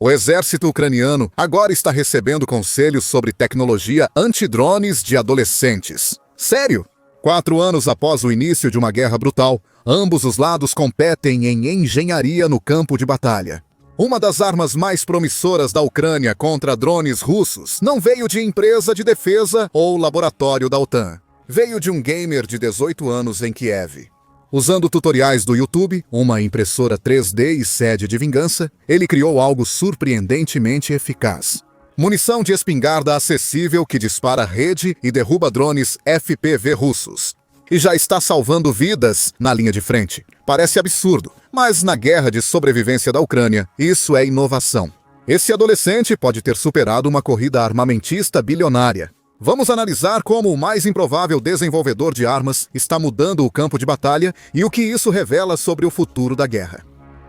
O exército ucraniano agora está recebendo conselhos sobre tecnologia antidrones de adolescentes. Sério? 4 anos após o início de uma guerra brutal, ambos os lados competem em engenharia no campo de batalha. Uma das armas mais promissoras da Ucrânia contra drones russos não veio de empresa de defesa ou laboratório da OTAN. Veio de um gamer de 18 anos em Kiev. Usando tutoriais do YouTube, uma impressora 3D e sede de vingança, ele criou algo surpreendentemente eficaz. Munição de espingarda acessível que dispara rede e derruba drones FPV russos. E já está salvando vidas na linha de frente. Parece absurdo, mas na guerra de sobrevivência da Ucrânia, isso é inovação. Esse adolescente pode ter superado uma corrida armamentista bilionária. Vamos analisar como o mais improvável desenvolvedor de armas está mudando o campo de batalha e o que isso revela sobre o futuro da guerra.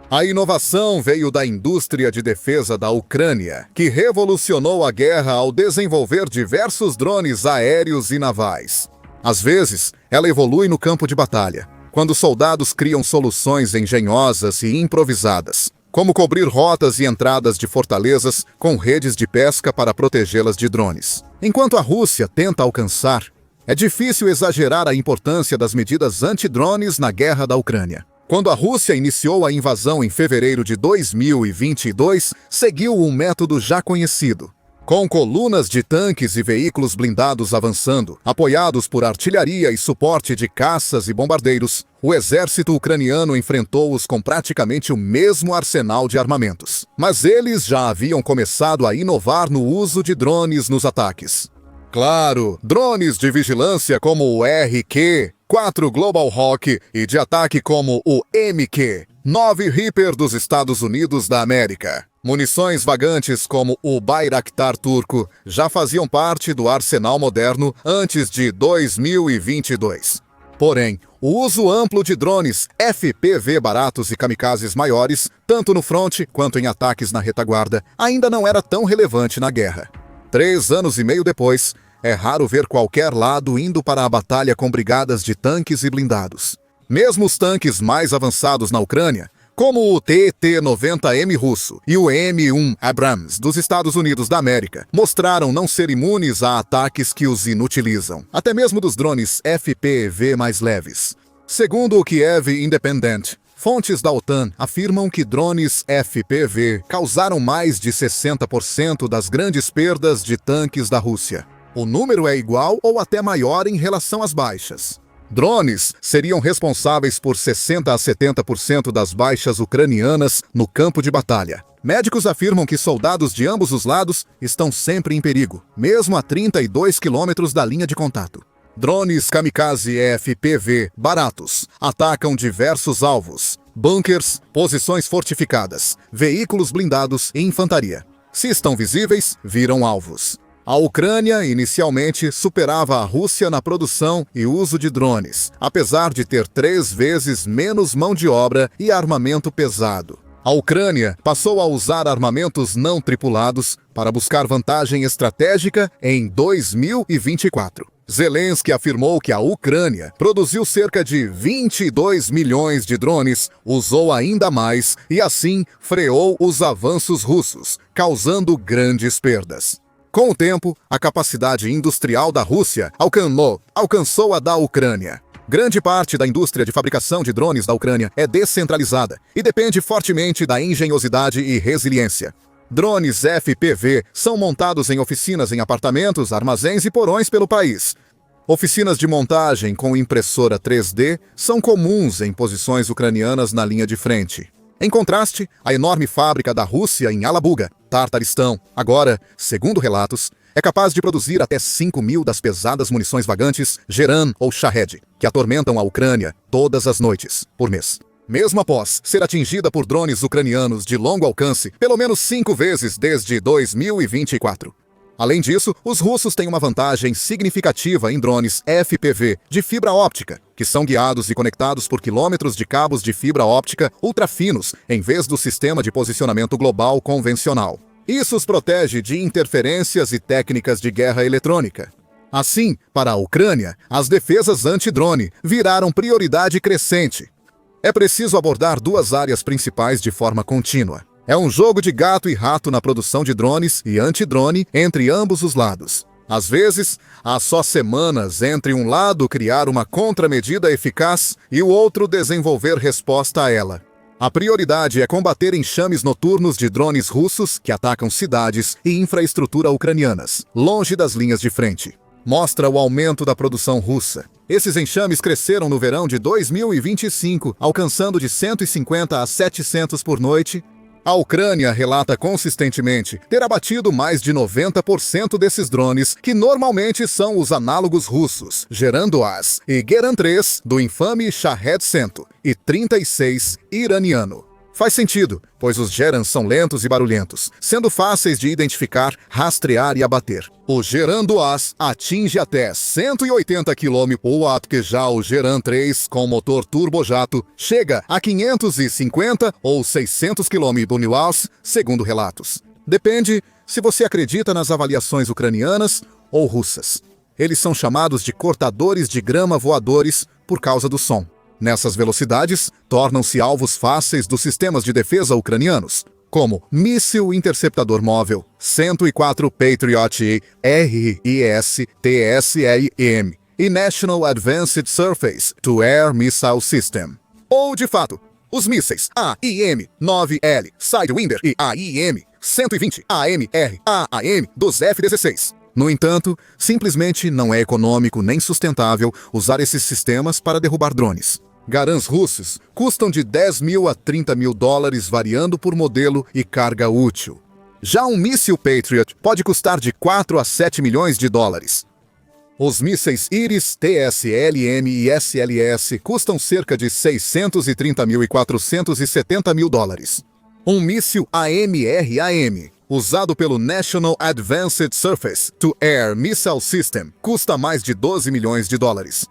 A inovação veio da indústria de defesa da Ucrânia, que revolucionou a guerra ao desenvolver diversos drones aéreos e navais. Às vezes, ela evolui no campo de batalha, quando soldados criam soluções engenhosas e improvisadas, como cobrir rotas e entradas de fortalezas com redes de pesca para protegê-las de drones. Enquanto a Rússia tenta alcançar, é difícil exagerar a importância das medidas antidrones na guerra da Ucrânia. Quando a Rússia iniciou a invasão em fevereiro de 2022, seguiu um método já conhecido. Com colunas de tanques e veículos blindados avançando, apoiados por artilharia e suporte de caças e bombardeiros, o exército ucraniano enfrentou-os com praticamente o mesmo arsenal de armamentos. Mas eles já haviam começado a inovar no uso de drones nos ataques. Claro, drones de vigilância como o RQ-4 Global Hawk e de ataque como o MQ-9 Reaper dos Estados Unidos da América. Munições vagantes como o Bayraktar turco já faziam parte do arsenal moderno antes de 2022. Porém, o uso amplo de drones FPV baratos e kamikazes maiores, tanto no fronte quanto em ataques na retaguarda, ainda não era tão relevante na guerra. 3 anos e meio depois, é raro ver qualquer lado indo para a batalha com brigadas de tanques e blindados. Mesmo os tanques mais avançados na Ucrânia, como o TT-90M russo e o M1 Abrams dos Estados Unidos da América, mostraram não ser imunes a ataques que os inutilizam, até mesmo dos drones FPV mais leves. Segundo o Kiev Independent, fontes da OTAN afirmam que drones FPV causaram mais de 60% das grandes perdas de tanques da Rússia. O número é igual ou até maior em relação às baixas. Drones seriam responsáveis por 60% a 70% das baixas ucranianas no campo de batalha. Médicos afirmam que soldados de ambos os lados estão sempre em perigo, mesmo a 32 quilômetros da linha de contato. Drones kamikaze FPV baratos atacam diversos alvos, bunkers, posições fortificadas, veículos blindados e infantaria. Se estão visíveis, viram alvos. A Ucrânia, inicialmente, superava a Rússia na produção e uso de drones, apesar de ter 3 vezes menos mão de obra e armamento pesado. A Ucrânia passou a usar armamentos não tripulados para buscar vantagem estratégica em 2024. Zelensky afirmou que a Ucrânia produziu cerca de 22 milhões de drones, usou ainda mais e, assim, freou os avanços russos, causando grandes perdas. Com o tempo, a capacidade industrial da Rússia alcançou a da Ucrânia. Grande parte da indústria de fabricação de drones da Ucrânia é descentralizada e depende fortemente da engenhosidade e resiliência. Drones FPV são montados em oficinas em apartamentos, armazéns e porões pelo país. Oficinas de montagem com impressora 3D são comuns em posições ucranianas na linha de frente. Em contraste, a enorme fábrica da Rússia em Alabuga, Tartaristão, agora, segundo relatos, é capaz de produzir até 5.000 das pesadas munições vagantes Geran ou Shahed, que atormentam a Ucrânia todas as noites, por mês. Mesmo após ser atingida por drones ucranianos de longo alcance pelo menos 5 vezes desde 2024. Além disso, os russos têm uma vantagem significativa em drones FPV de fibra óptica, que são guiados e conectados por quilômetros de cabos de fibra óptica ultrafinos, em vez do sistema de posicionamento global convencional. Isso os protege de interferências e técnicas de guerra eletrônica. Assim, para a Ucrânia, as defesas anti-drone viraram prioridade crescente. É preciso abordar 2 áreas principais de forma contínua. É um jogo de gato e rato na produção de drones e antidrone entre ambos os lados. Às vezes, há só semanas entre um lado criar uma contramedida eficaz e o outro desenvolver resposta a ela. A prioridade é combater enxames noturnos de drones russos que atacam cidades e infraestrutura ucranianas, longe das linhas de frente. Mostra o aumento da produção russa. Esses enxames cresceram no verão de 2025, alcançando de 150 a 700 por noite. A Ucrânia relata consistentemente ter abatido mais de 90% desses drones, que normalmente são os análogos russos, Gerand-2 e Geran-3 do infame Shahed-100 e 36 iraniano. Faz sentido, pois os Gerans são lentos e barulhentos, sendo fáceis de identificar, rastrear e abater. O Gerand-2 atinge até 180 km/h, que já o Geran-3 com motor turbojato chega a 550 ou 600 km/h, segundo relatos. Depende se você acredita nas avaliações ucranianas ou russas. Eles são chamados de cortadores de grama voadores por causa do som. Nessas velocidades, tornam-se alvos fáceis dos sistemas de defesa ucranianos, como Míssil Interceptador Móvel, 104 Patriot RIS-TSLM e National Advanced Surface-to-Air Missile System. Ou, de fato, os mísseis AIM-9L Sidewinder e AIM-120 AMR-AAM dos F-16. No entanto, simplesmente não é econômico nem sustentável usar esses sistemas para derrubar drones. Garans russos custam de 10 mil a 30 mil dólares, variando por modelo e carga útil. Já um míssil Patriot pode custar de 4 a 7 milhões de dólares. Os mísseis Iris, TSLM e SLS custam cerca de 630 mil e 470 mil dólares. Um míssil AMR-AM, usado pelo National Advanced Surface-to-Air Missile System, custa mais de 12 milhões de dólares.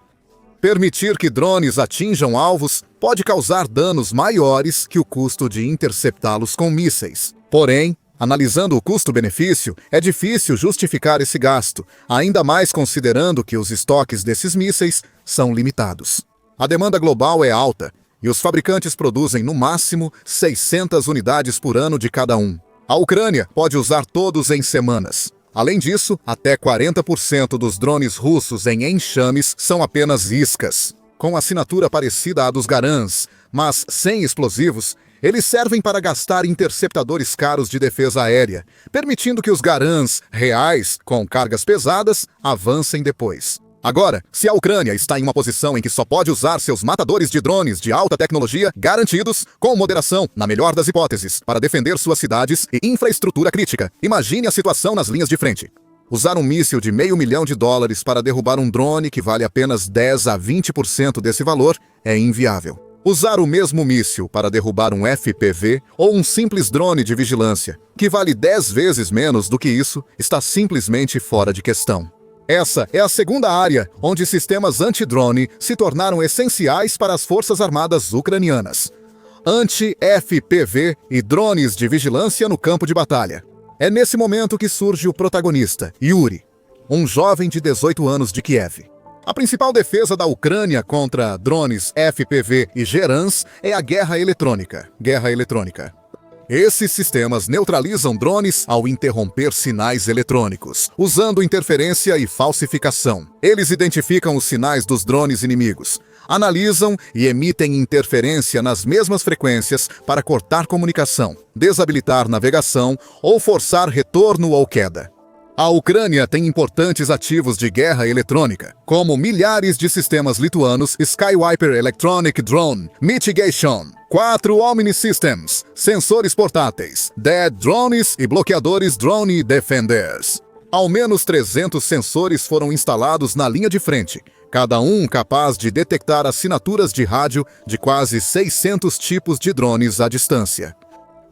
Permitir que drones atinjam alvos pode causar danos maiores que o custo de interceptá-los com mísseis. Porém, analisando o custo-benefício, é difícil justificar esse gasto, ainda mais considerando que os estoques desses mísseis são limitados. A demanda global é alta e os fabricantes produzem no máximo 600 unidades por ano de cada um. A Ucrânia pode usar todos em semanas. Além disso, até 40% dos drones russos em enxames são apenas iscas, com assinatura parecida à dos Garans, mas sem explosivos. Eles servem para gastar interceptadores caros de defesa aérea, permitindo que os Garans reais, com cargas pesadas, avancem depois. Agora, se a Ucrânia está em uma posição em que só pode usar seus matadores de drones de alta tecnologia garantidos, com moderação, na melhor das hipóteses, para defender suas cidades e infraestrutura crítica, imagine a situação nas linhas de frente. Usar um míssil de $500 mil para derrubar um drone que vale apenas 10 a 20% desse valor é inviável. Usar o mesmo míssil para derrubar um FPV ou um simples drone de vigilância, que vale 10 vezes menos do que isso, está simplesmente fora de questão. Essa é a segunda área onde sistemas anti-drone se tornaram essenciais para as forças armadas ucranianas. Anti-FPV e drones de vigilância no campo de batalha. É nesse momento que surge o protagonista, Yuri, um jovem de 18 anos de Kiev. A principal defesa da Ucrânia contra drones FPV e Gerans é a guerra eletrônica. Esses sistemas neutralizam drones ao interromper sinais eletrônicos, usando interferência e falsificação. Eles identificam os sinais dos drones inimigos, analisam e emitem interferência nas mesmas frequências para cortar comunicação, desabilitar navegação ou forçar retorno ou queda. A Ucrânia tem importantes ativos de guerra eletrônica, como milhares de sistemas lituanos Skywiper Electronic Drone Mitigation, 4 Omni Systems, sensores portáteis, Dead Drones e bloqueadores Drone Defenders. Ao menos 300 sensores foram instalados na linha de frente, cada um capaz de detectar assinaturas de rádio de quase 600 tipos de drones à distância.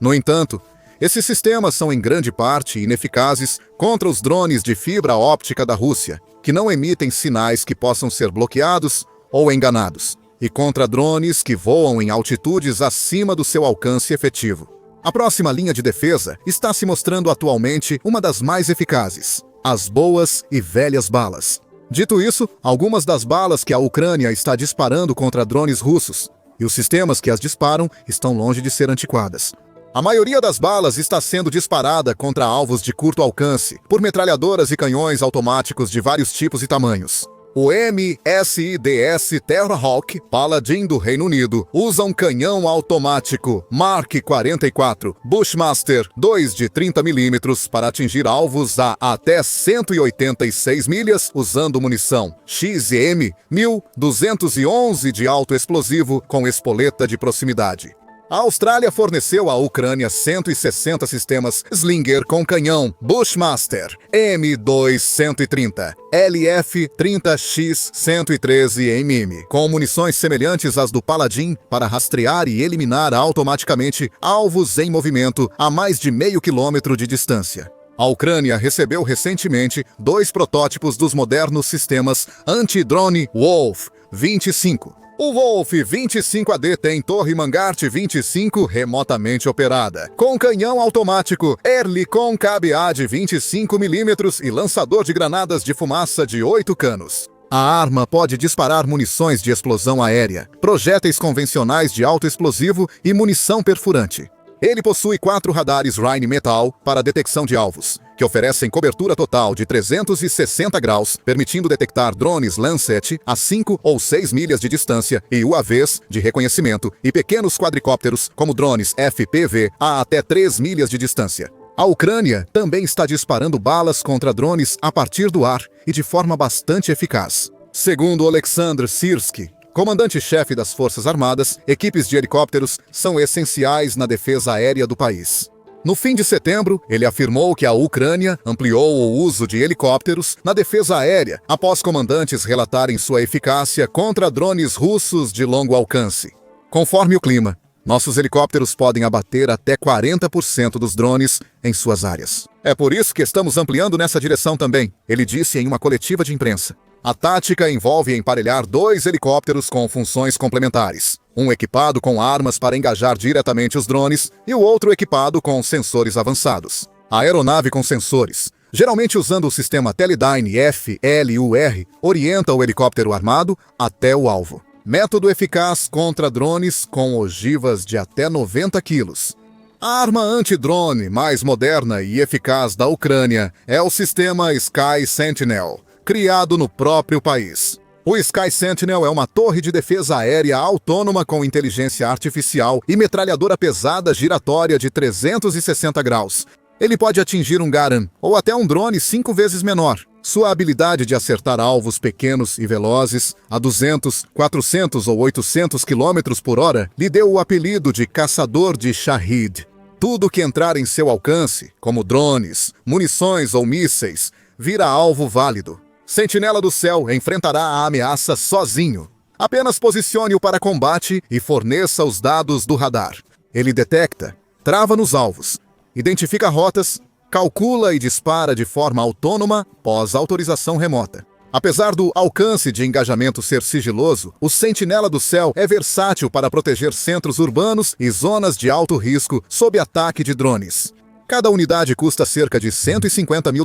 No entanto, esses sistemas são em grande parte ineficazes contra os drones de fibra óptica da Rússia, que não emitem sinais que possam ser bloqueados ou enganados, e contra drones que voam em altitudes acima do seu alcance efetivo. A próxima linha de defesa está se mostrando atualmente uma das mais eficazes: as boas e velhas balas. Dito isso, algumas das balas que a Ucrânia está disparando contra drones russos, e os sistemas que as disparam estão longe de ser antiquadas. A maioria das balas está sendo disparada contra alvos de curto alcance, por metralhadoras e canhões automáticos de vários tipos e tamanhos. O MSIDS Terrahawk Paladin do Reino Unido usa um canhão automático Mark 44 Bushmaster 2 de 30mm para atingir alvos a até 186 milhas usando munição XM 1211 de alto explosivo com espoleta de proximidade. A Austrália forneceu à Ucrânia 160 sistemas Slinger com canhão Bushmaster M2-130 LF-30X-113mm, com munições semelhantes às do Paladin para rastrear e eliminar automaticamente alvos em movimento a mais de meio quilômetro de distância. A Ucrânia recebeu recentemente 2 protótipos dos modernos sistemas anti-drone Wolf 25. O Wolf 25AD tem torre Mangart 25 remotamente operada, com canhão automático Ehrlichon KBA de 25mm e lançador de granadas de fumaça de 8 canos. A arma pode disparar munições de explosão aérea, projéteis convencionais de alto explosivo e munição perfurante. Ele possui 4 radares Rheinmetall para detecção de alvos, que oferecem cobertura total de 360 graus, permitindo detectar drones Lancet a 5 ou 6 milhas de distância e UAVs de reconhecimento e pequenos quadricópteros como drones FPV a até 3 milhas de distância. A Ucrânia também está disparando balas contra drones a partir do ar e de forma bastante eficaz. Segundo Oleksandr Syrskyi, comandante-chefe das Forças Armadas, equipes de helicópteros são essenciais na defesa aérea do país. No fim de setembro, ele afirmou que a Ucrânia ampliou o uso de helicópteros na defesa aérea, após comandantes relatarem sua eficácia contra drones russos de longo alcance. Conforme o clima, nossos helicópteros podem abater até 40% dos drones em suas áreas. É por isso que estamos ampliando nessa direção também, ele disse em uma coletiva de imprensa. A tática envolve emparelhar 2 helicópteros com funções complementares. Um equipado com armas para engajar diretamente os drones e o outro equipado com sensores avançados. A aeronave com sensores, geralmente usando o sistema Teledyne FLUR, orienta o helicóptero armado até o alvo. Método eficaz contra drones com ogivas de até 90 quilos. A arma anti-drone mais moderna e eficaz da Ucrânia é o sistema Sky Sentinel, criado no próprio país. O Sky Sentinel é uma torre de defesa aérea autônoma com inteligência artificial e metralhadora pesada giratória de 360 graus. Ele pode atingir um Garand ou até um drone 5 vezes menor. Sua habilidade de acertar alvos pequenos e velozes, a 200, 400 ou 800 km por hora, lhe deu o apelido de Caçador de Shahid. Tudo que entrar em seu alcance, como drones, munições ou mísseis, vira alvo válido. Sentinela do Céu enfrentará a ameaça sozinho. Apenas posicione-o para combate e forneça os dados do radar. Ele detecta, trava nos alvos, identifica rotas, calcula e dispara de forma autônoma pós autorização remota. Apesar do alcance de engajamento ser sigiloso, o Sentinela do Céu é versátil para proteger centros urbanos e zonas de alto risco sob ataque de drones. Cada unidade custa cerca de $150 mil,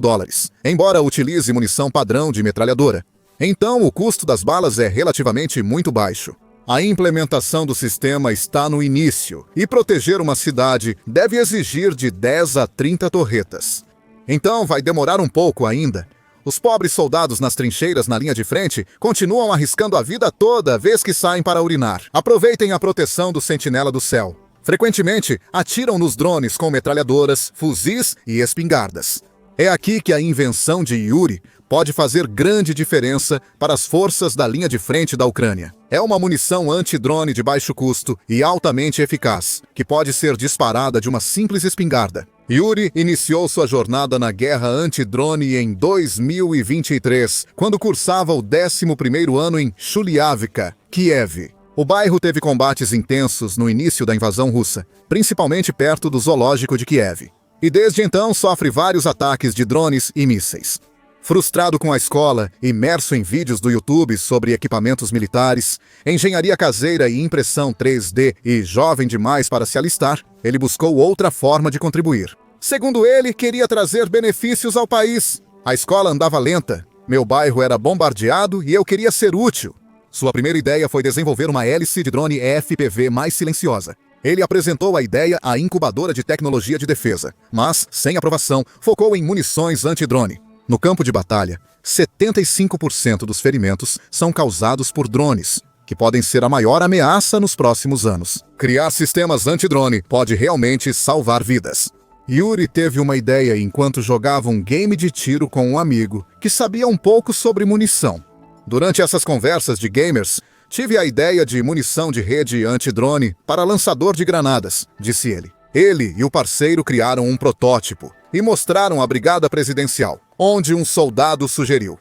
embora utilize munição padrão de metralhadora. Então, o custo das balas é relativamente muito baixo. A implementação do sistema está no início, e proteger uma cidade deve exigir de 10 a 30 torretas. Então, vai demorar um pouco ainda. Os pobres soldados nas trincheiras na linha de frente continuam arriscando a vida toda vez que saem para urinar. Aproveitem a proteção do Sentinela do Céu. Frequentemente, atiram nos drones com metralhadoras, fuzis e espingardas. É aqui que a invenção de Yuri pode fazer grande diferença para as forças da linha de frente da Ucrânia. É uma munição anti-drone de baixo custo e altamente eficaz, que pode ser disparada de uma simples espingarda. Yuri iniciou sua jornada na guerra anti-drone em 2023, quando cursava o 11º ano em Chuliavka, Kiev. O bairro teve combates intensos no início da invasão russa, principalmente perto do zoológico de Kiev. E desde então sofre vários ataques de drones e mísseis. Frustrado com a escola, imerso em vídeos do YouTube sobre equipamentos militares, engenharia caseira e impressão 3D e jovem demais para se alistar, ele buscou outra forma de contribuir. Segundo ele, queria trazer benefícios ao país. A escola andava lenta, meu bairro era bombardeado e eu queria ser útil. Sua primeira ideia foi desenvolver uma hélice de drone FPV mais silenciosa. Ele apresentou a ideia à incubadora de tecnologia de defesa, mas, sem aprovação, focou em munições anti-drone. No campo de batalha, 75% dos ferimentos são causados por drones, que podem ser a maior ameaça nos próximos anos. Criar sistemas anti-drone pode realmente salvar vidas. Yuri teve uma ideia enquanto jogava um game de tiro com um amigo que sabia um pouco sobre munição. Durante essas conversas de gamers, tive a ideia de munição de rede anti-drone para lançador de granadas, disse ele. Ele e o parceiro criaram um protótipo e mostraram à brigada presidencial, onde um soldado sugeriu: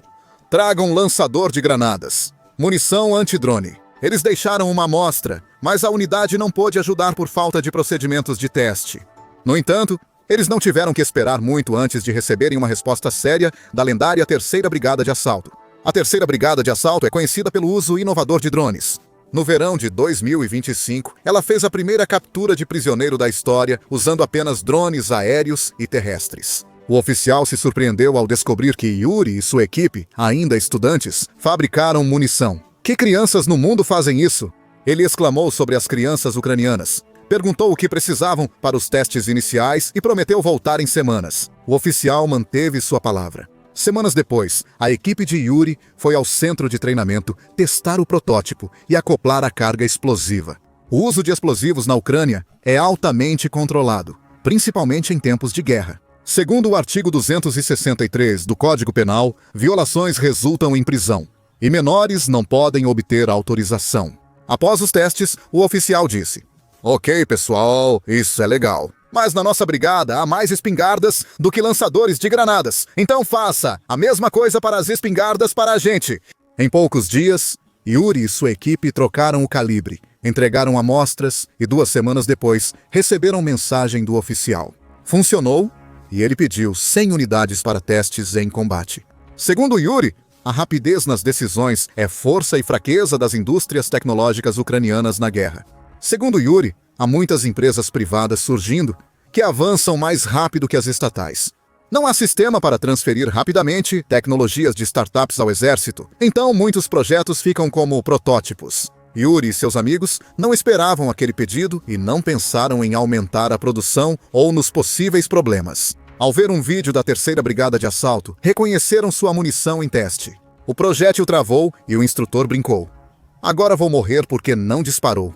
tragam lançador de granadas, munição anti-drone. Eles deixaram uma amostra, mas a unidade não pôde ajudar por falta de procedimentos de teste. No entanto, eles não tiveram que esperar muito antes de receberem uma resposta séria da lendária Terceira Brigada de Assalto. A Terceira Brigada de Assalto é conhecida pelo uso inovador de drones. No verão de 2025, ela fez a primeira captura de prisioneiro da história usando apenas drones aéreos e terrestres. O oficial se surpreendeu ao descobrir que Yuri e sua equipe, ainda estudantes, fabricaram munição. Que crianças no mundo fazem isso? Ele exclamou sobre as crianças ucranianas. Perguntou o que precisavam para os testes iniciais e prometeu voltar em semanas. O oficial manteve sua palavra. Semanas depois, a equipe de Yuri foi ao centro de treinamento testar o protótipo e acoplar a carga explosiva. O uso de explosivos na Ucrânia é altamente controlado, principalmente em tempos de guerra. Segundo o artigo 263 do Código Penal, violações resultam em prisão, e menores não podem obter autorização. Após os testes, o oficial disse: ok, pessoal, isso é legal. Mas na nossa brigada há mais espingardas do que lançadores de granadas. Então faça a mesma coisa para as espingardas para a gente. Em poucos dias, Yuri e sua equipe trocaram o calibre, entregaram amostras e 2 semanas depois receberam mensagem do oficial. Funcionou e ele pediu 100 unidades para testes em combate. Segundo Yuri, a rapidez nas decisões é força e fraqueza das indústrias tecnológicas ucranianas na guerra. Segundo Yuri, há muitas empresas privadas surgindo que avançam mais rápido que as estatais. Não há sistema para transferir rapidamente tecnologias de startups ao exército, então muitos projetos ficam como protótipos. Yuri e seus amigos não esperavam aquele pedido e não pensaram em aumentar a produção ou nos possíveis problemas. Ao ver um vídeo da Terceira Brigada de Assalto, reconheceram sua munição em teste. O projétil travou e o instrutor brincou: agora vou morrer porque não disparou.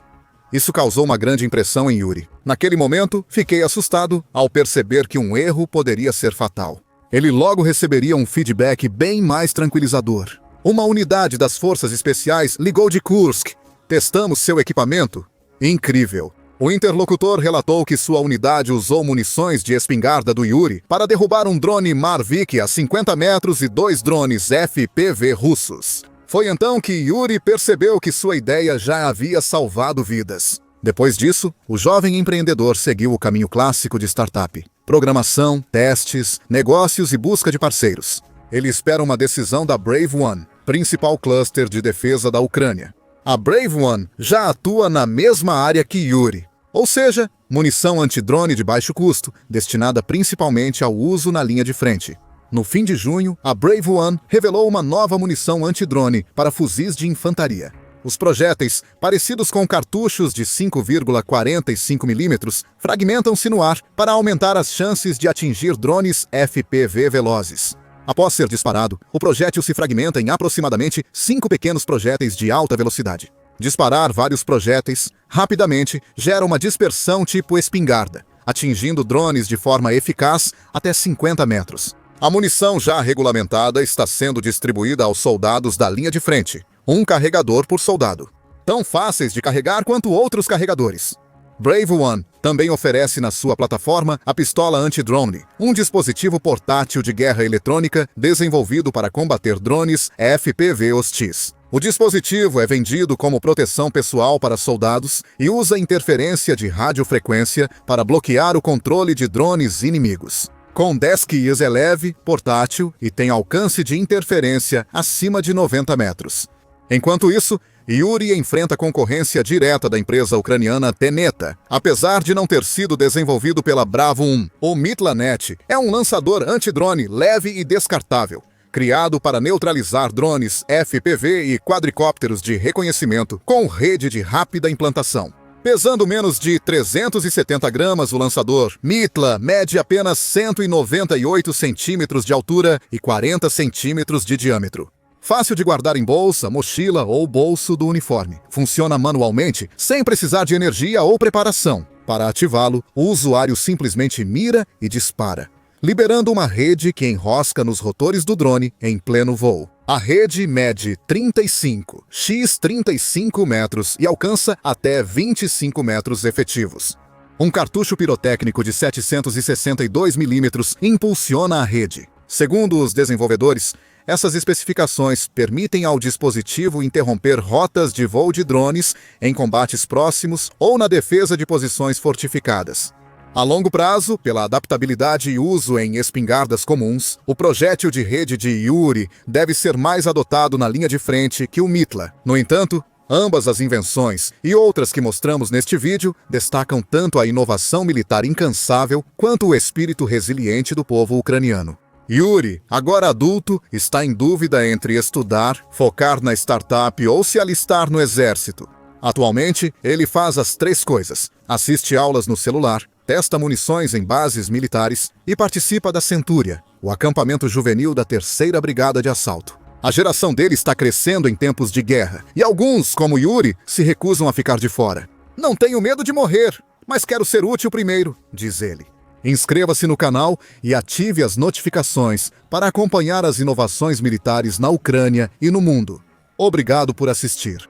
Isso causou uma grande impressão em Yuri. Naquele momento, fiquei assustado ao perceber que um erro poderia ser fatal. Ele logo receberia um feedback bem mais tranquilizador. Uma unidade das Forças Especiais ligou de Kursk. Testamos seu equipamento? Incrível! O interlocutor relatou que sua unidade usou munições de espingarda do Yuri para derrubar um drone Marvik a 50 metros e 2 drones FPV russos. Foi então que Yuri percebeu que sua ideia já havia salvado vidas. Depois disso, o jovem empreendedor seguiu o caminho clássico de startup: programação, testes, negócios e busca de parceiros. Ele espera uma decisão da Brave One, principal cluster de defesa da Ucrânia. A Brave One já atua na mesma área que Yuri, ou seja, munição antidrone de baixo custo, destinada principalmente ao uso na linha de frente. No fim de junho, a Brave One revelou uma nova munição antidrone para fuzis de infantaria. Os projéteis, parecidos com cartuchos de 5,45 mm, fragmentam-se no ar para aumentar as chances de atingir drones FPV velozes. Após ser disparado, o projétil se fragmenta em aproximadamente 5 pequenos projéteis de alta velocidade. Disparar vários projéteis rapidamente gera uma dispersão tipo espingarda, atingindo drones de forma eficaz até 50 metros. A munição já regulamentada está sendo distribuída aos soldados da linha de frente, um carregador por soldado. Tão fáceis de carregar quanto outros carregadores. Brave One também oferece na sua plataforma a pistola anti-drone, um dispositivo portátil de guerra eletrônica desenvolvido para combater drones FPV hostis. O dispositivo é vendido como proteção pessoal para soldados e usa interferência de radiofrequência para bloquear o controle de drones inimigos. Com 10 quilos é leve, portátil e tem alcance de interferência acima de 90 metros. Enquanto isso, Yuri enfrenta concorrência direta da empresa ucraniana Teneta, apesar de não ter sido desenvolvido pela Bravo 1. O Mitlanet é um lançador antidrone leve e descartável, criado para neutralizar drones FPV e quadricópteros de reconhecimento com rede de rápida implantação. Pesando menos de 370 gramas, o lançador Mitla mede apenas 198 centímetros de altura e 40 centímetros de diâmetro. Fácil de guardar em bolsa, mochila ou bolso do uniforme. Funciona manualmente, sem precisar de energia ou preparação. Para ativá-lo, o usuário simplesmente mira e dispara, liberando uma rede que enrosca nos rotores do drone em pleno voo. A rede mede 35 x 35 metros e alcança até 25 metros efetivos. Um cartucho pirotécnico de 762 milímetros impulsiona a rede. Segundo os desenvolvedores, essas especificações permitem ao dispositivo interromper rotas de voo de drones em combates próximos ou na defesa de posições fortificadas. A longo prazo, pela adaptabilidade e uso em espingardas comuns, o projétil de rede de Yuri deve ser mais adotado na linha de frente que o Mitla. No entanto, ambas as invenções e outras que mostramos neste vídeo destacam tanto a inovação militar incansável quanto o espírito resiliente do povo ucraniano. Yuri, agora adulto, está em dúvida entre estudar, focar na startup ou se alistar no exército. Atualmente, ele faz as três coisas: assiste aulas no celular, testa munições em bases militares e participa da Centúria, o acampamento juvenil da 3ª Brigada de Assalto. A geração dele está crescendo em tempos de guerra, e alguns, como Yuri, se recusam a ficar de fora. "Não tenho medo de morrer, mas quero ser útil primeiro", diz ele. Inscreva-se no canal e ative as notificações para acompanhar as inovações militares na Ucrânia e no mundo. Obrigado por assistir.